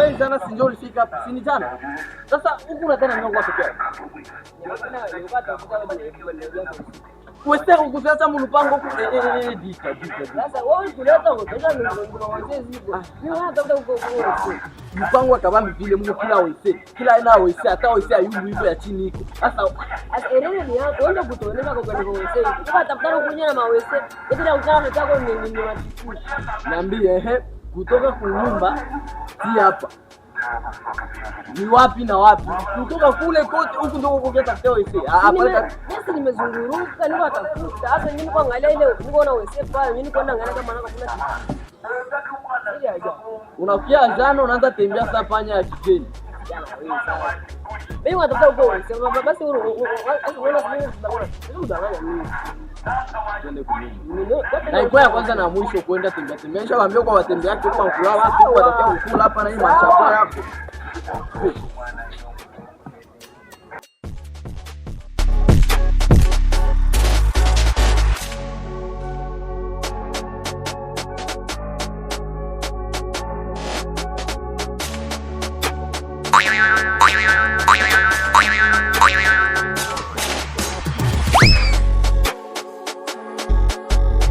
wewe jana si ndio ulifika hapa? Si ni jana? Sasa huku unataka nini kwa pekee? Weste ukutasa mulupango ku dika. Sasa wewe kuleta ngoja ndio wazee zipo. Mimi hata huko mpango akabambi vile Mungu kila aina wese hata wese ayubu hivyo ya chini iko. Sasa erere ni yako ndio kutoneka kwa wese. Kama tafuta kunya na mawese, ndio ukana nataka ni matiki. Niambie kutoka kunyumba si hapa. Ni wapi na wapi? Kutoka kule kote huku ndio kuongea tafuta wese. Hapa basi nimezunguruka niko atafuta. Hata mimi niko angalia ile niko na wese pale, mimi niko naangalia kama anaka kuna kitu. Unafikia jana unaanza tembea sasa panya ya kigeni. Mimi watafuta huko wese. Basi na iko ya kwanza na mwisho kwenda tembea. Nishawaambia kwa watembeaji kwa kulala watu watakia kukula hapa na hii machapa yako.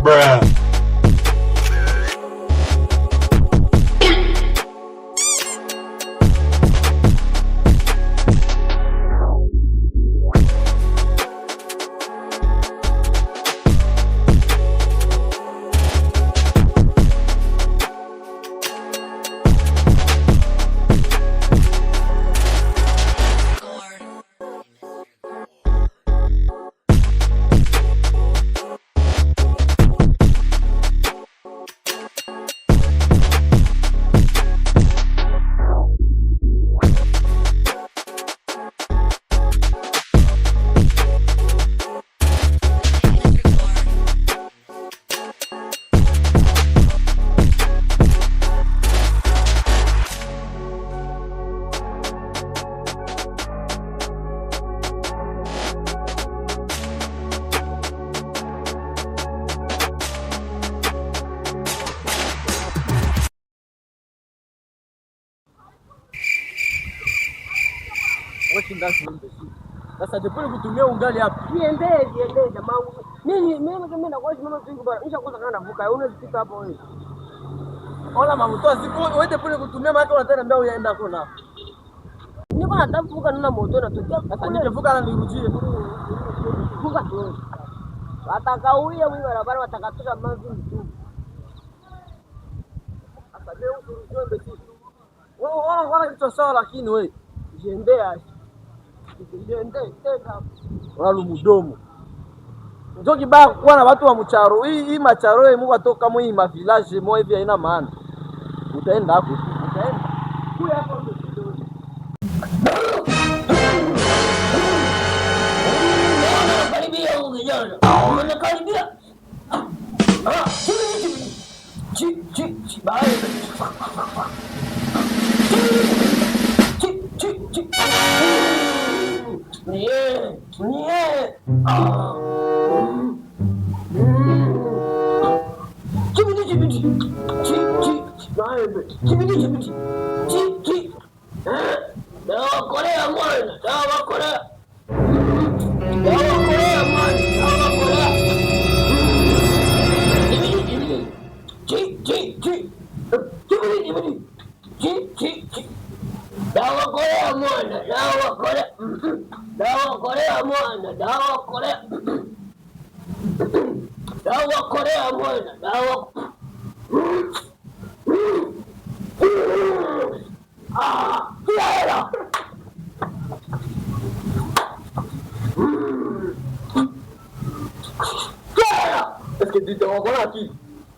Bruh. Sasa ndipo kutumia ungali hapa. Niende jamaa. Mimi na kwa mama tungu bwana. Nishakosa kana navuka. Unazipika hapo wewe. Ola mamutoa siku wewe ndipo kutumia maana unataka mbao yaenda kona. Niko natafuka nina moto na tokea. Sasa nikivuka na nirudie. Vuka. Watakauia mimi barabara watakatuka mavi mtu. Sasa leo urudie mbele. Wala kitu sawa lakini wewe. Jembea. Wala mudomo. Ndio kibaya kuwa na watu wa mcharo. Hii macharo Mungu atoka mwi ma village mo hivi haina maana. Utaenda hapo. Utaenda. Kule hapo ndio. Karibia huko kijana. Unakaribia. Bye.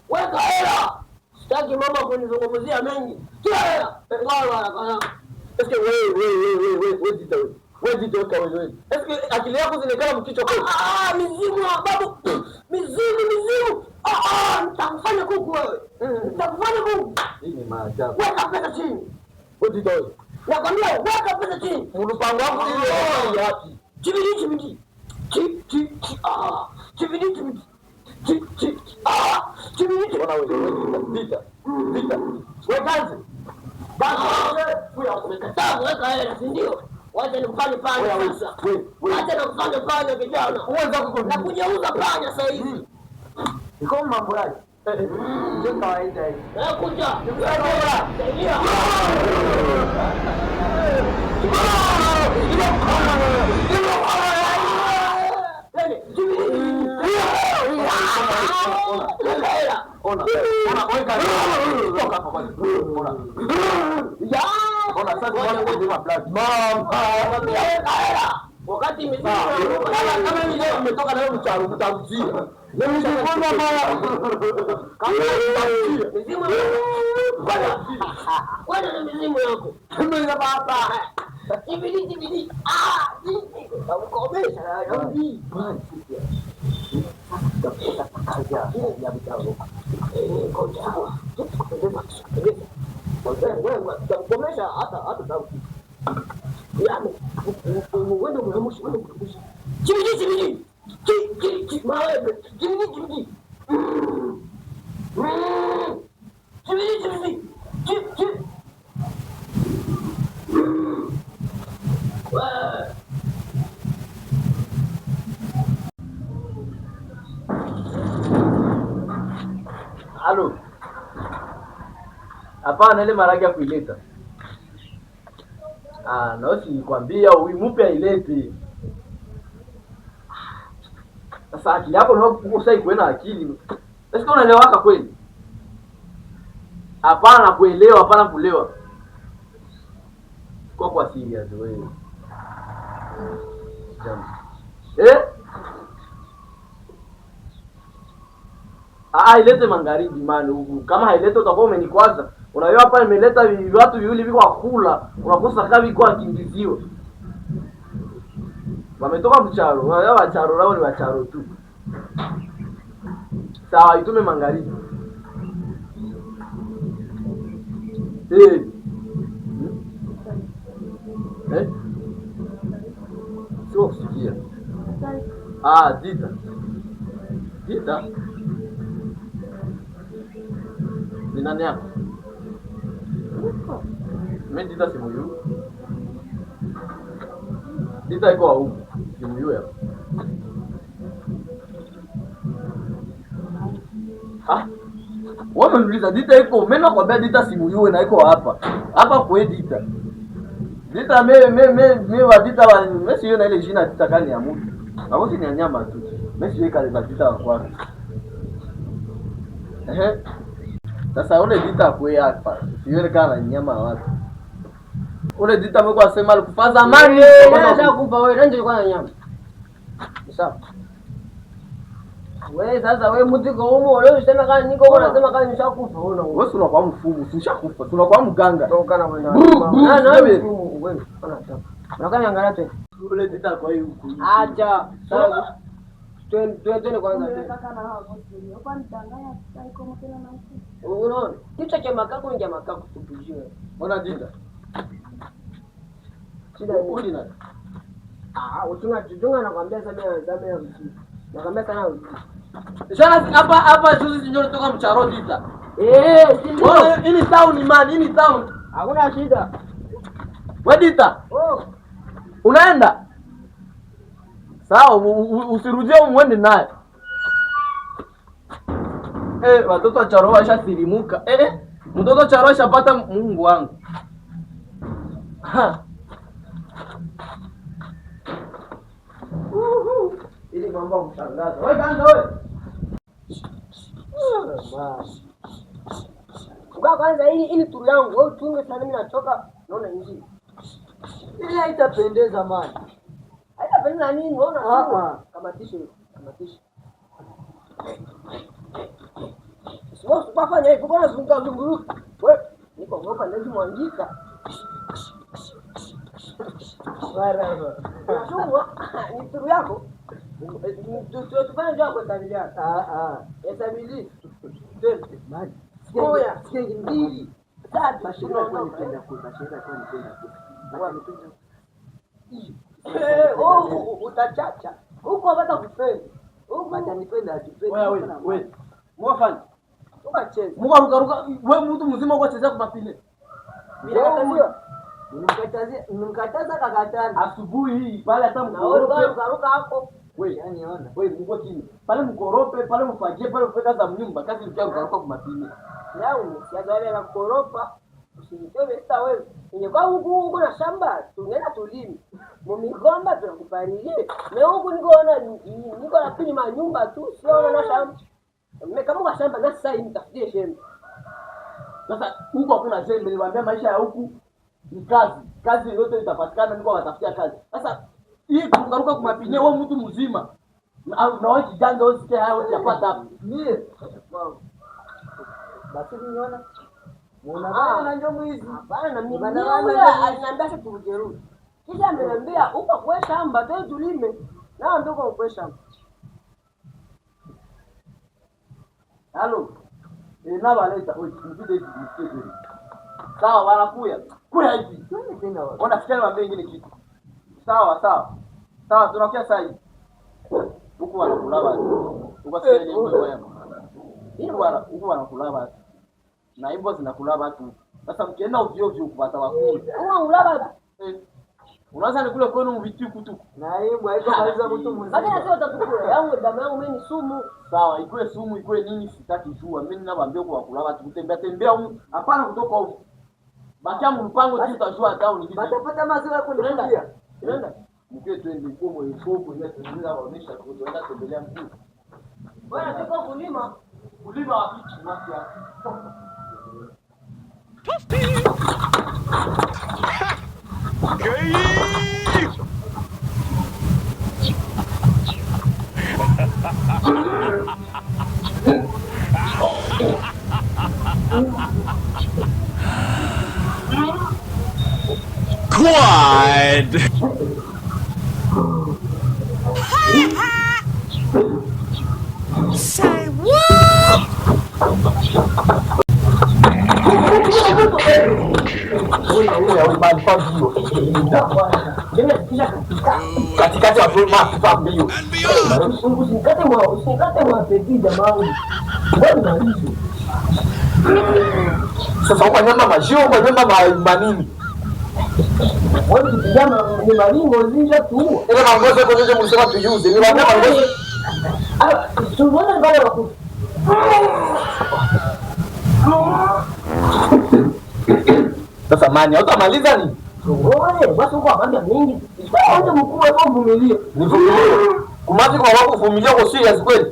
Weka hela. Sitaki mama kunizungumzia mengi. Hela. Eske wewe dito. Wewe dito kwa wewe. Eske akili yako zinekana mkichwa kweli? Mizimu babu. Mizimu. Nitakufanya kuku wewe. Nitakufanya kuku. Hii ni maajabu. Weka pesa chini. Wewe dito. Nakwambia weka pesa chini. Mpango wako ni wapi? Chibidi. Chibidi. Ona wewe vita. Wewe kazi. Basi Umekataa kuweka hela, si ndio? Wacha nikufanye panya sasa. Wacha nikufanye panya kijana. Na kujeuza panya sasa hivi. Iko mambo yake. Ndio kawaida hii. Kuja. Wakati umetoka na mcharo mtamzia. Mizimu yako. Ibidi. Ukomesha hata sauti. Yaani wewe unamshi. Chibidi. Mawe. Chibidi. Halo. Hapana, ile maragi ya kuileta. Na nikwambia uimupe ailete. Sasa akili yako ndio ukosai kuena akili. Sasa unaelewaka kweli? Hapana kuelewa, hapana kulewa. Kwa serious wewe. Ilete magharibi man. Kama hailete utakuwa umenikwaza. Unajua hapa nimeleta watu viwili viko kula. Unakosa kama viko akingizio. Wametoka mcharo. Unajua wacharo lao ni wacharo tu. Sawa, itume magharibi. Sio kusikia. Dita. Ni nani yako? Mimi Dita simu yu. Dita iko huko. Simu yu hapo. Wewe unaniuliza Dita iko, mimi nakwambia Dita simu yu na iko hapa. Hapa kwa Dita. Dita mimi wa Dita wa mimi sio na ile jina Dita kani ya mtu. Hapo si ni nyama tu. Mimi sio kale Dita wa kwako. Sasa ule Dita kwe hapa. Sione kama nyama watu. Ule Dita mweko asema alikufa zamani. Unataka kufa wewe, nani ndio kwa nyama? Sawa. Wewe sasa wewe mtiko humo leo unasema kama niko huko unasema kama nishakufa wewe. Wewe unakuwa mfumu, ushakufa. Tunakuwa mganga. Toka na wewe. Na wewe mfumu wewe. Unakanya angalia tu. Ule Dita kwa hiyo huko. Acha. Sawa. Twende kwanza. Unaona? Kichwa cha makako ni cha makako tupijue. Ona Dita. Shida ni nini? Utunga nakwambia sababu ya mtu. Nakwambia sana. Sasa hapa juzi ndio toka mcharo Dita. Hii ni town man, hii ni town. Hakuna shida. Wewe Dita. Unaenda? Sawa, usirudie umwende naye. Watoto wa charo washasilimuka. Mtoto wa charo ashapata Mungu wangu. Ili mambo mshangaza. Wewe kwanza wewe. Kwanza hii turu yangu, wewe tunge sana mimi nachoka naona injili. Ili haitapendeza mali. Haitapendeza nini? Unaona? Kamatisha. Sio kufanya hivyo, bwana zunguka. Wewe niko ngopa ndio mwangika. Baraba. Chungwa ni turu yako. Tufanye ndio kwa tabia. Esabili. Mali. Oya, Sikia mbili. tatu Mashirika kwa nipenda kwa. Utachacha. Huko hata kufeli. Huko atanipenda atupende. Wewe. Mwafanya. Ukacheza. Mungu aruka wewe mtu mzima uko chezea kwa mapine. Bila Nimkataza kakatana. Asubuhi hii pale hata mkorope. Ukaruka hapo. Wewe yani ona. Wewe mko chini. Pale mkorope, pale mfagie, pale ufeka za mnyumba kazi mkia ukaruka kumapini. Leo siazoea na kukoropa. Usinitoe sasa wewe. Ingekuwa huku na shamba, tungeenda tulimi. Mumigomba tunakupalilia. Leo huku niko na pili manyumba tu, sio na shamba. Mmekamuka shamba na sasa hivi mtafutie shamba. Sasa huko hakuna jembe, niwaambia maisha ya huku ni kazi. Kazi yote itapatikana niko watafutia kazi. Sasa hii kuruka kumapini wewe mtu mzima. Na wewe kijanga wewe sikia hayo utapata hapo. Basi niona. Muona ndio mwizi. Hapana mimi aliniambia turujerudi. Kisha ameniambia uko kwa shamba tu tulime. Na ndio kwa shamba. Halo. Na baleta mpite hivi. Sawa wanakuya. Kuya hivi. Wanafikia niambie ingine kitu. Sawa. Sawa tunakuja sasa hivi. Huko wanakula basi. Huko sasa ni wewe. Huko wanakula basi. Na hivyo zinakula watu. Sasa mkienda ovyo ovyo kupata wakuni. Unakula Unaanza nikule kwenu mvitu kutuku. Na hebu haiko maliza mtu mzima. Sasa sio utatukula. Yangu damu yangu mimi ni sumu. Sawa, ikue sumu, ikue nini sitaki jua. Mimi ninawaambia kwa kula watu tembea huko. Hapana kutoka huko. Bakia mpango tu utajua hata uniki. Batapata maziwa yako ndio. Nenda. Mkie twende huko mfuko ile tunaanza kuonesha tunaenda tembelea mkuu. Bwana tuko kulima. Kulima wapi? Mafia. Quad. Say what? Katikati ya kwa mbio. Usikate mapeti jamani. Mbona hizo? Sasa kwa nyama majio, kwa nyama manini. Wewe kijana ni malingo zinja tu. Ile mangozo yako nje mlisema tujuze. Ni wapi mangozo? Tunaona bale wako. Sasa mani, utamaliza ni? Wewe basi uko mambo mengi. Kwanza mkubwa wako vumilia. Nivumilie. Kumazi kwa wako kuvumilia kwa serious kweli.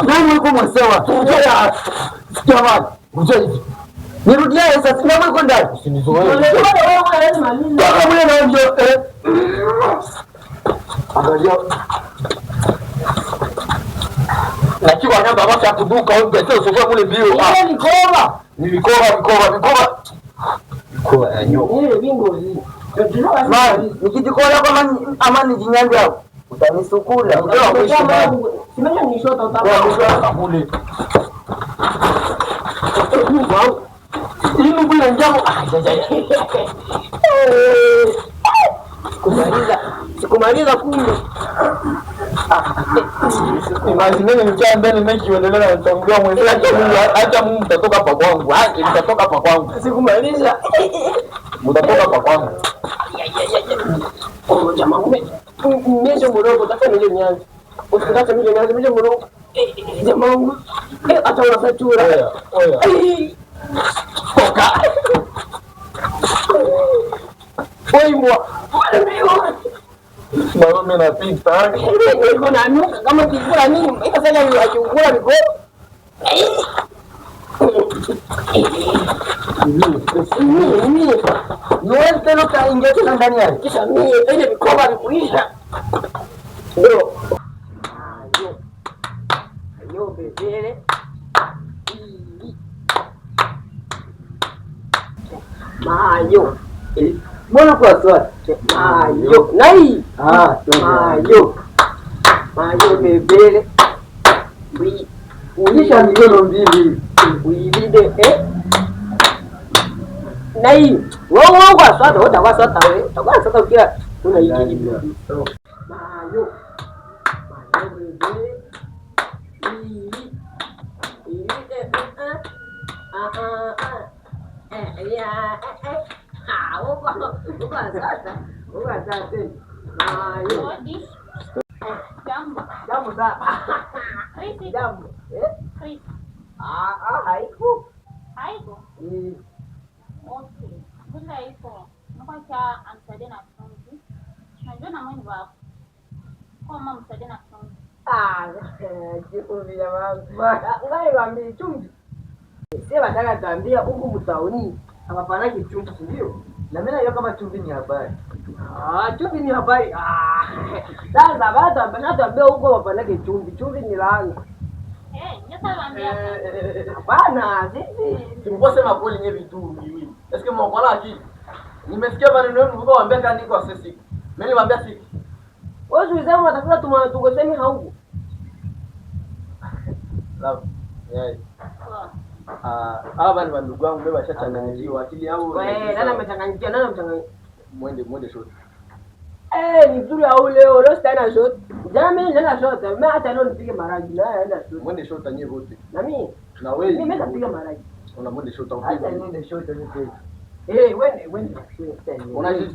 Nani uko msewa? Unajua jamani, unajua nirudia sasa sina mwe kwenda. Usinizoee. Wewe lazima maliza. Wewe na ndio angalia. Lakini wanyama baba ya kuduka au ndio sio kule mbio. Ni koma. Ni mikoba. Kwa anyo. Ile bingo hizi. Mani, nikijikola kama amani jinyambi hapo. Utanisukula. Simenya ni shota utapata. Mule. Ili mbona njamo. Kumaliza kumbe. Imagine nikiwa ndani mechi uendelee na mtangulia mwenzake hata Mungu mtatoka hapa kwangu. Mtatoka hapa kwangu. Sikumaliza. Mtatoka hapa kwangu. Oh jamaa mmeje mdogo taka nije nyanza. Usikate nije nyanza mmeje mdogo. Jamaa wangu. Acha unafatura. Oya. Toka. Oi mwa. Mama mimi napita. Niko na nuka kama kikula nini? Ikasema ni achukua miko. Mimi Noel tena kaingia tena ndani yake. kisha mimi ile mikoba nikuisha. Ndio. Ayo bebele. Mayo. Mbona kwa swali? Mayo. Nai. Mayo bebele. Unisha mikono mbili. Uibide Nai. Wewe kwa swata, utakuwa swata wewe. Utakuwa swata ukiwa tunaiki. Mayo. Mayo bebele. Huko sasa. Ayo. Jambo sana. Jambo. Haiko. Okay. Bila hivyo, nakuacha amsaidie na chumvi. Najua na mwenye wako. Kwa mama msaidie na chumvi. Chumvi ya mama. Ngai wambi chumvi. Sasa nataka tuambia huku mtaoni hapana chumvi, ndio? Na mimi nayo kama chumvi ni habari. Chumvi ni habari. Sasa baada tuambia huko hapana chumvi. Chumvi ni langu. Nyota waambia. Hapana, sisi Tungesema kweli nye vitu viwili. Eske mwakola akili. Nimesikia maneno yenu mko waambia kani kwa sisi. Mimi niwaambia siki. wewe unasema unatafuta tungesema hauko. Love. Yeah. Hapa ni ndugu wangu beba shachanganyikiwa akili yangu. Wewe nani amechanganyikia? Nani amechanganyikia? Mwende shoti. Ni nzuri au leo sitaenda shot. Jana mimi nenda shot. Mimi hata leo nipige maragi na nenda shot. Mwende shot tanye wote. Na mimi? Na wewe. Mimi nitapiga maragi. Una mwende shot au Hata mwende shot ni wende.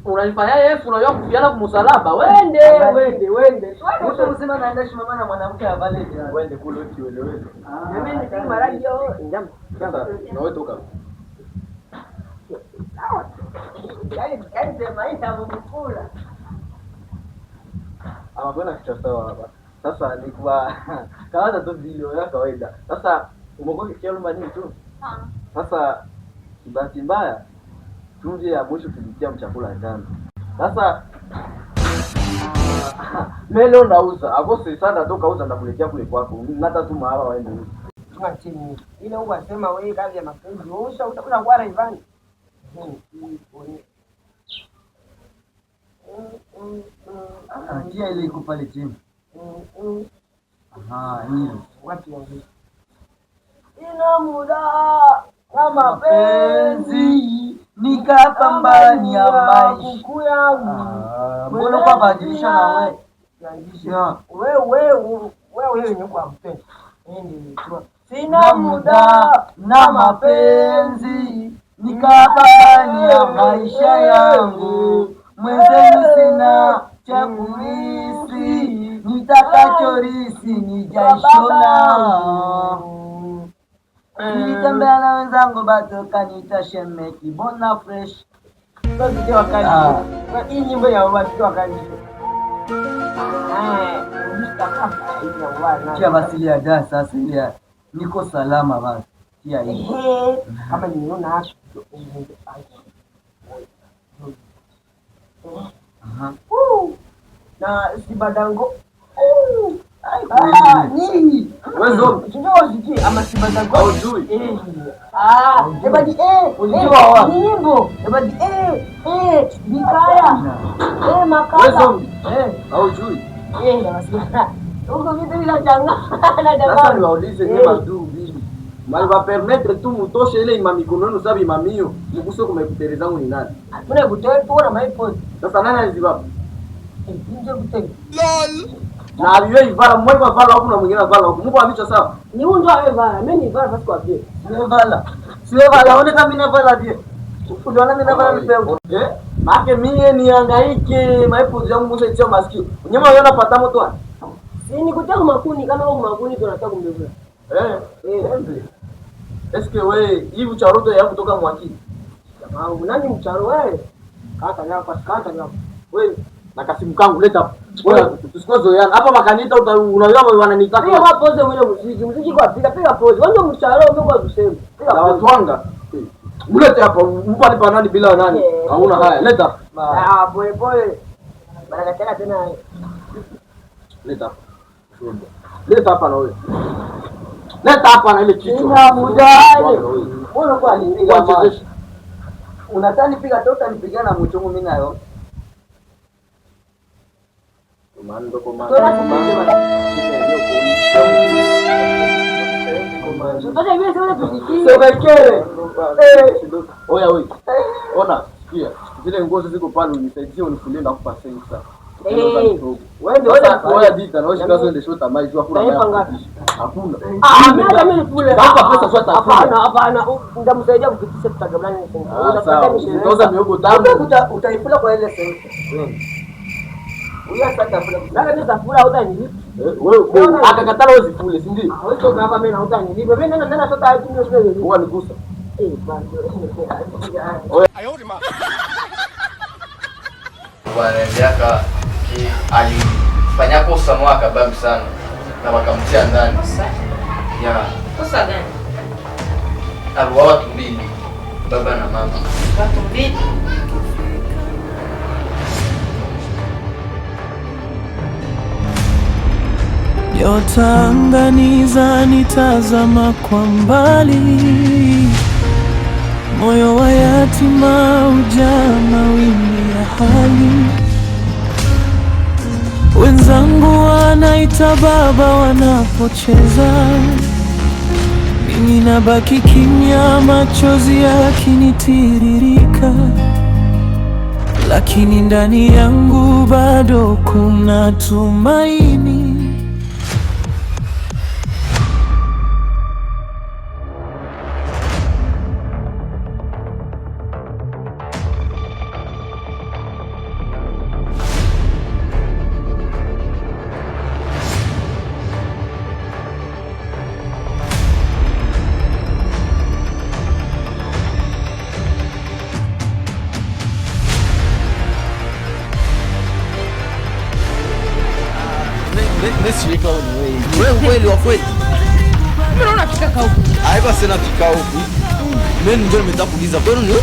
Unanifanya Yesu unajua kufiana kwa msalaba. Wende. Mtu mzima naenda shimama na mwanamke avale. Wende kule ukielewe. Na mimi nipige maragi yo. Njama. Na wewe toka. Yaani sema itamkula. Kwenda kichwa sawa hapa. Sasa ni kwa kawaida tu video ya kawaida. Sasa umekuwa kichwa nini tu? Sasa bahati mbaya chumvi ya mwisho tulitia mchakula jana. Sasa leo nauza. Akose sana toka uza ndakuletea kule kwako. Hata tu mahaba waende huko. Tuna chini. Ile huwa sema wewe kazi ya mapenzi. Utakuwa kwa Rayvanny. Njia ile iko pale chini. Hili. Wapi yangu? Ina muda na mapenzi nikapambania maisha. Kuku yangu. Mbona kwa badilisha na wewe? Wewe ni kwa mpenzi. Sina muda na mapenzi nikapambania maisha yangu. Mwenzenu sina cha kurisi, nitakachorisi nijaishona. Nilitembea na wenzangu batoka nitashemeki bona fresh. Hii nyimbo ya watu wakali. Kia basili ya da sasa ile niko salama basi. Kia hii. Kama nimeona hapo. Na sibadango. Nini? Wewe Unajua siki ama sibadango. hujui. Ebadi unajua wa. Nyimbo. Ebadi Bikaya. Makala. Hujui. Nasikia. Huko vitu bila changa. Sasa niwaulize nyema ndugu bibi. Mali va permettre tu mutoshe ile imamikononi sabi imamio. Mkuso kumekutereza zangu ni nani? Muna kutoa tu na maipo. Sasa nani aliziba? Nje kutoa. Na aliyo ivala mmoja vala huko na mwingine vala huko. Mungu amicho sawa. Ni huyu ndo amevala. Mimi ni vala basi kwa pia. Sio vala, one kama mimi vala pia. Unaona mimi navala mpengo. Maana mimi nihangaike maipo yangu mwisho itio masikio. Nyama unaona pata moto. Si ni kutoa makuni kama huko makuni tunataka kumbebea. Eske wewe hivi ucharoto ya kutoka mwakini? Jamaa nani mcharo wewe? Kaka yako. Wewe na kasimu kangu leta. Wewe tusikozoeana. Hapa makanita unaona wananitaka. Piga pose mwenye muziki kwa piga pose. Wewe mcharo Mungu atuseme. Piga watwanga. Mulete hapa mpani pa nani bila nani? Hauna haya. Leta. Pole. Baraka tena. Leta. Leta hapa na wewe. Leta hapa na ile kichwa. Ina mudani. Mbona kwa nini? Unataka nipiga toka nipigana na mchongo mimi nayo. Komando. Sasa hivi sasa tusikie. Sebekele. Oya wewe. Ona, sikia. Zile ngozi ziko pale unisaidie unifulie na kupa sensa. Wewe ndio oya dita na wewe shikazo ende shota mai jua kuna. Hakuna. Mimi kule. Hapa pesa sio tafuna. Hapana. Nitamsaidia kupitisha tutagablani ni Unataka mshitoza miogo tamu. Utaipula kwa ile pesa. Uya sasa fula. Nani nitafula utanilipa? Wewe akakatala wewe zifule, si ndio? Wewe toka hapa mimi na utanilipa. Mimi nenda sasa atumie usiwe. Huwa nigusa. Bwana Ndiaka alifanya kosa mwaka babu sana na wakamtia ndani. Ya. Kosa gani? Aliwaua watu mbili, baba na mama. Watu mbili? Nyota angani zanitazama kwa mbali, moyo wa yatima hujaa mawimbi ya hali. Wenzangu wanaita baba wanapocheza, mimi nabaki kimya, machozi yakinitiririka, lakini ndani yangu bado kuna tumaini. Wewe kweli wa kweli. Mbona unafika huko? Haiko sina kikao huku. Mimi ndio nimetaka kuuliza kwenu ni?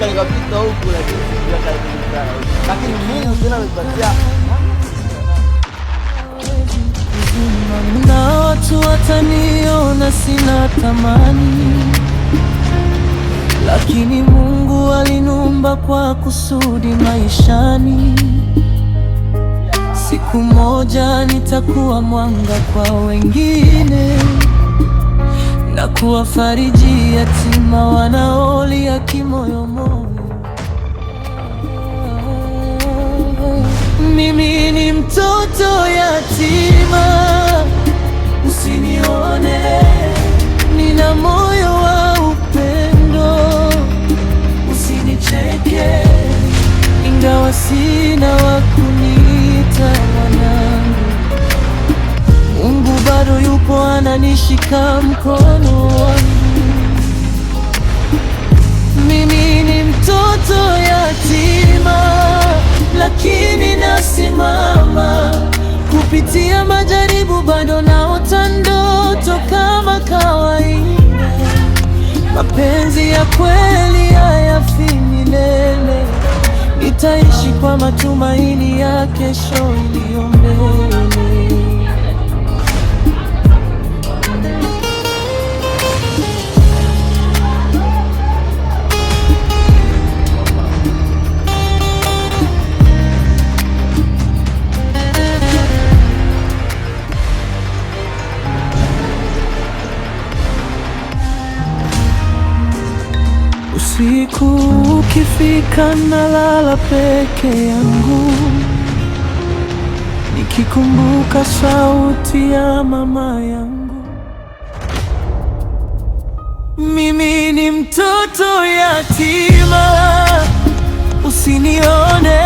Nikapita huku lakini Mungu tena amepatia. Na watu wataniona sina thamani, lakini Mungu aliniumba kwa kusudi maishani. Siku moja nitakuwa mwanga kwa wengine na kuwafariji yatima wanaolia kimoyomoyo. Mimi ni mtoto yatima, usinione, nina moyo wa upendo, usinicheke, ingawa sina wa kuniita mwanangu. Mungu bado yupo ananishika mkono wangu. Mimi ni mtoto yatima, lakini nasimama. Kupitia majaribu bado naota ndoto kama kawaida. Mapenzi ya kweli hayafi milele, nitaishi kwa matumaini ya kesho iliyo mbele. Usiku ukifika nalala peke yangu, nikikumbuka sauti ya mama yangu. Mimi ni mtoto yatima, usinione,